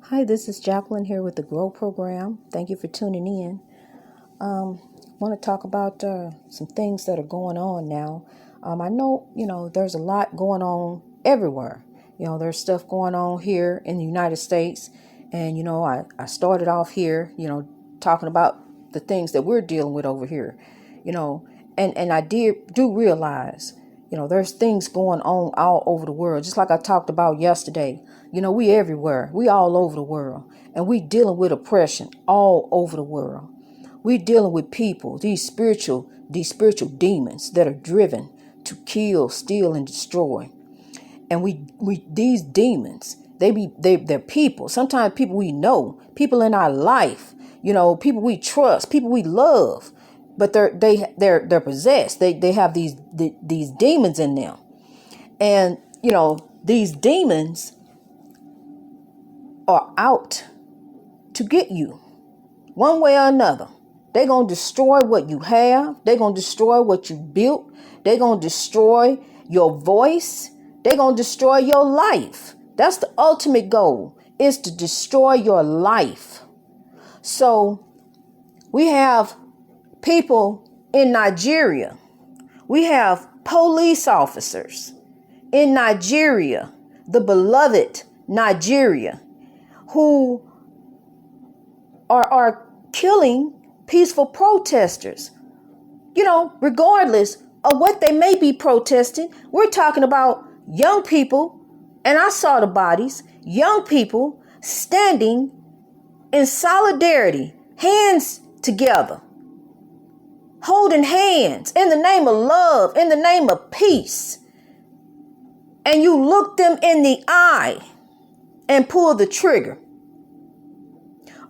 Hi, this is Jacqueline here with the GROW program. Thank you for tuning in. Want to talk about some things that are going on now. I know, there's a lot going on everywhere. There's stuff going on here in the United States. And, I started off here, talking about the things that we're dealing with over here, and I do realize, there's things going on all over the world, just like I talked about yesterday. We everywhere. We all over the world. And we dealing with oppression all over the world. We dealing with people, these spiritual demons that are driven to kill, steal, and destroy. And we these demons, they're people. Sometimes people we know, people in our life, people we trust, people we love, but they're possessed. They have these demons in them. And these demons are out to get you one way or another. They're going to destroy what you have. They're going to destroy what you built. They're going to destroy your voice. They're going to destroy your life. That's the ultimate goal, is to destroy your life. So we have people in Nigeria. We have police officers in Nigeria, the beloved Nigeria, who are killing peaceful protesters, regardless of what they may be protesting. We're talking about young people, and I saw the bodies, young people standing in solidarity, hands together, holding hands in the name of love, in the name of peace. And you look them in the eye and pull the trigger.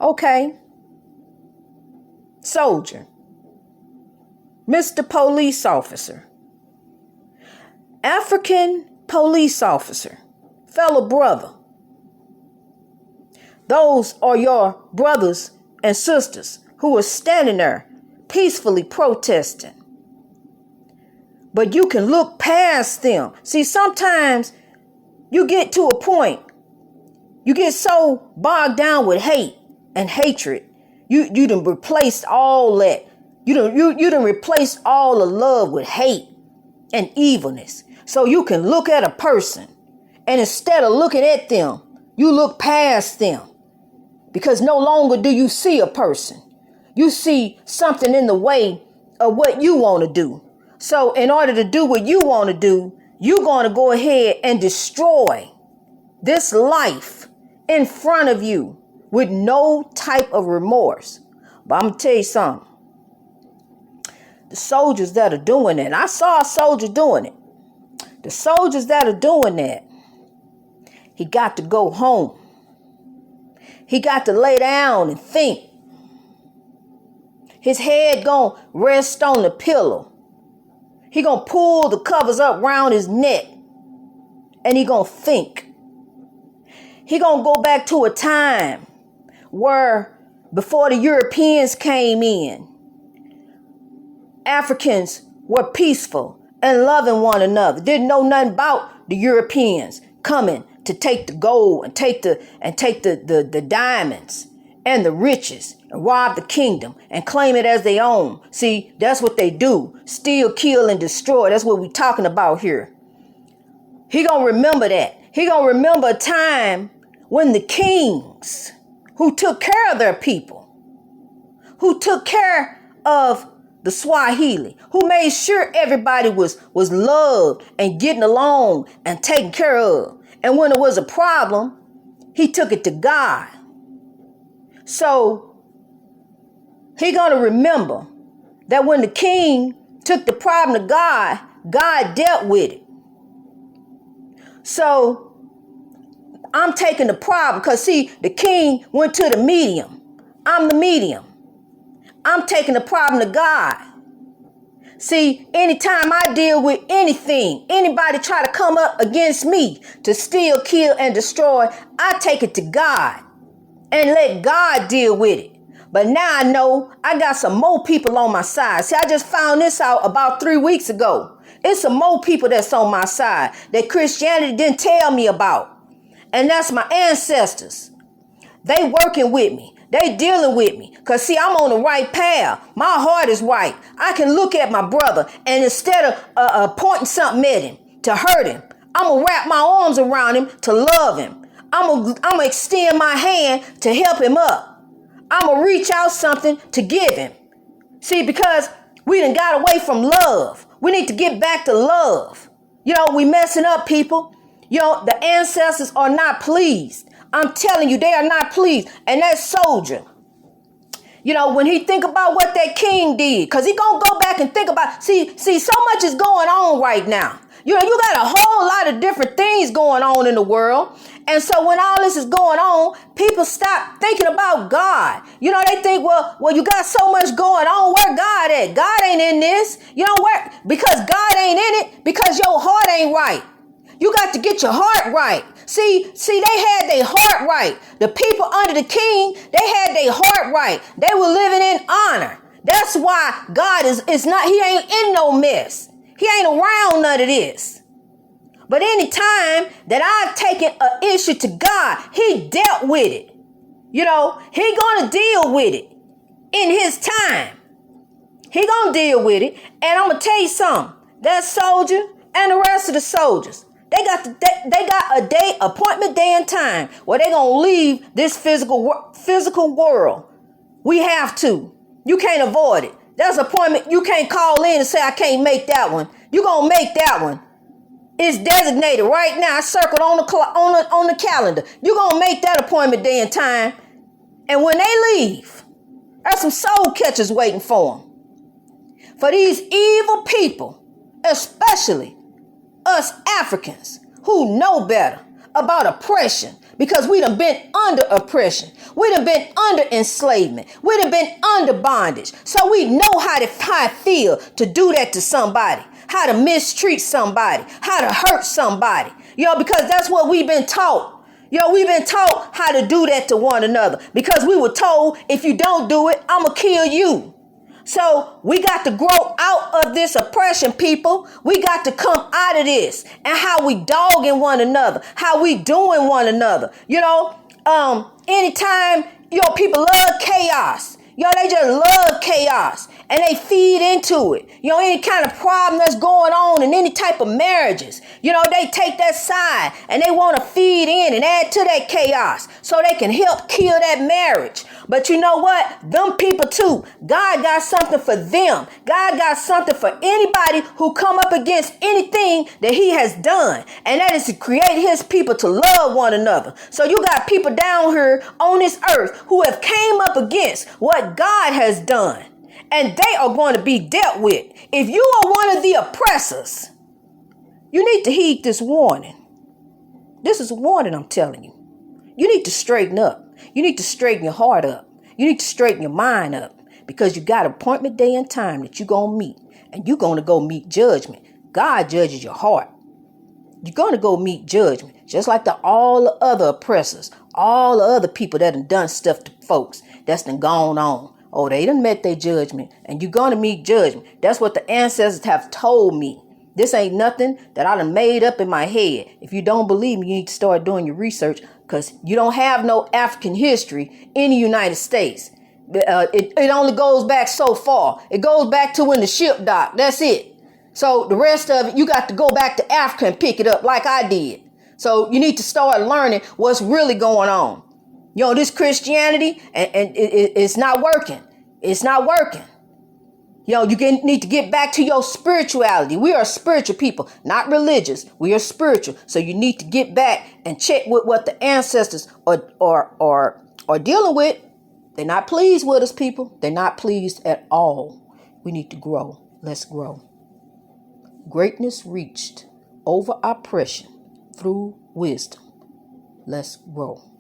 Okay. Soldier, Mr. Police Officer, African police officer, fellow brother. Those are your brothers and sisters who are standing there peacefully protesting. But you can look past them. See, sometimes you get to a point, you get so bogged down with hate and hatred. You done replaced all that. You done replaced all the love with hate and evilness. So you can look at a person, and instead of looking at them, you look past them. Because no longer do you see a person. You see something in the way of what you want to do. So in order to do what you want to do, you're going to go ahead and destroy this life in front of you with no type of remorse. But I'm going to tell you something. The soldiers that are doing that, I saw a soldier doing it. The soldiers that are doing that, he got to go home. He got to lay down and think. His head gonna rest on the pillow. He gonna pull the covers up around his neck, and he gonna think. He gonna go back to a time where before the Europeans came in, Africans were peaceful and loving one another. Didn't know nothing about the Europeans coming to take the gold and take the diamonds and the riches and rob the kingdom and claim it as their own. See, that's what they do. Steal, kill, and destroy. That's what we're talking about here. He gonna remember that. He gonna remember a time when the kings who took care of their people, who took care of the Swahili, who made sure everybody was loved and getting along and taken care of. And when it was a problem, he took it to God. So he gonna remember that when the king took the problem to God, God dealt with it. So I'm taking the problem because, see, the king went to the medium. I'm the medium. I'm taking the problem to God. See, anytime I deal with anything, anybody try to come up against me to steal, kill, and destroy, I take it to God and let God deal with it. But now I know I got some more people on my side. See, I just found this out about 3 weeks ago. It's some more people that's on my side that Christianity didn't tell me about. And that's my ancestors. They working with me. They dealing with me. Because see, I'm on the right path. My heart is right. I can look at my brother and instead of pointing something at him to hurt him, I'm going to wrap my arms around him to love him. I'm going to extend my hand to help him up. I'm going to reach out something to give him. See, because we done got away from love. We need to get back to love. We messing up, people. The ancestors are not pleased. I'm telling you, they are not pleased. And that soldier, when he think about what that king did, because he gonna go back and think about, see, so much is going on right now. You got a whole lot of different things going on in the world. And so when all this is going on, people stop thinking about God. They think, well, you got so much going on. Where God at? God ain't in this. Where? Because God ain't in it, because your heart ain't right. You got to get your heart right. See, they had their heart right. The people under the king, they had their heart right. They were living in honor. That's why God is not, he ain't in no mess. He ain't around none of this. But any time that I've taken an issue to God, he dealt with it. He gonna deal with it in his time. He gonna deal with it. And I'm gonna tell you something. That soldier and the rest of the soldiers, they got a day, appointment day and time where they gonna leave this physical world. We have to. You can't avoid it. That's an appointment. You can't call in and say, I can't make that one. You gonna make that one. It's designated right now. It's circled on the calendar. You gonna make that appointment day and time. And when they leave, there's some soul catchers waiting for them. For these evil people, especially us Africans who know better about oppression, because we done been under oppression. We done been under enslavement. We done been under bondage. So we know how it feel to do that to somebody, how to mistreat somebody, how to hurt somebody, because that's what we've been taught. We've been taught how to do that to one another, because we were told, if you don't do it, I'm going to kill you. So we got to grow out of this oppression, people. We got to come out of this, and how we dogging one another, how we doing one another. Anytime, people love chaos. They just love chaos, and they feed into it. Any kind of problem that's going on in any type of marriages, they take that side and they want to feed in and add to that chaos so they can help kill that marriage. But you know what? Them people too, God got something for them. God got something for anybody who come up against anything that he has done. And that is to create his people to love one another. So you got people down here on this earth who have came up against what God has done. And they are going to be dealt with. If you are one of the oppressors, you need to heed this warning. This is a warning, I'm telling you. You need to straighten up. You need to straighten your heart up. You need to straighten your mind up, because you got an appointment day and time that you're going to meet, and you're going to go meet judgment. God judges your heart. You're going to go meet judgment, just like all the other oppressors, all the other people that done stuff to folks that's done gone on. Oh, they done met their judgment, and you're going to meet judgment. That's what the ancestors have told me. This ain't nothing that I done made up in my head. If you don't believe me, you need to start doing your research, because you don't have no African history in the United States. It only goes back so far. It goes back to when the ship docked. That's it. So the rest of it, you got to go back to Africa and pick it up like I did. So you need to start learning what's really going on. This Christianity, and it's not working. It's not working. You need to get back to your spirituality. We are spiritual people, not religious. We are spiritual. So you need to get back and check with what the ancestors are dealing with. They're not pleased with us, people. They're not pleased at all. We need to grow. Let's grow. Greatness reached over oppression through wisdom. Let's grow.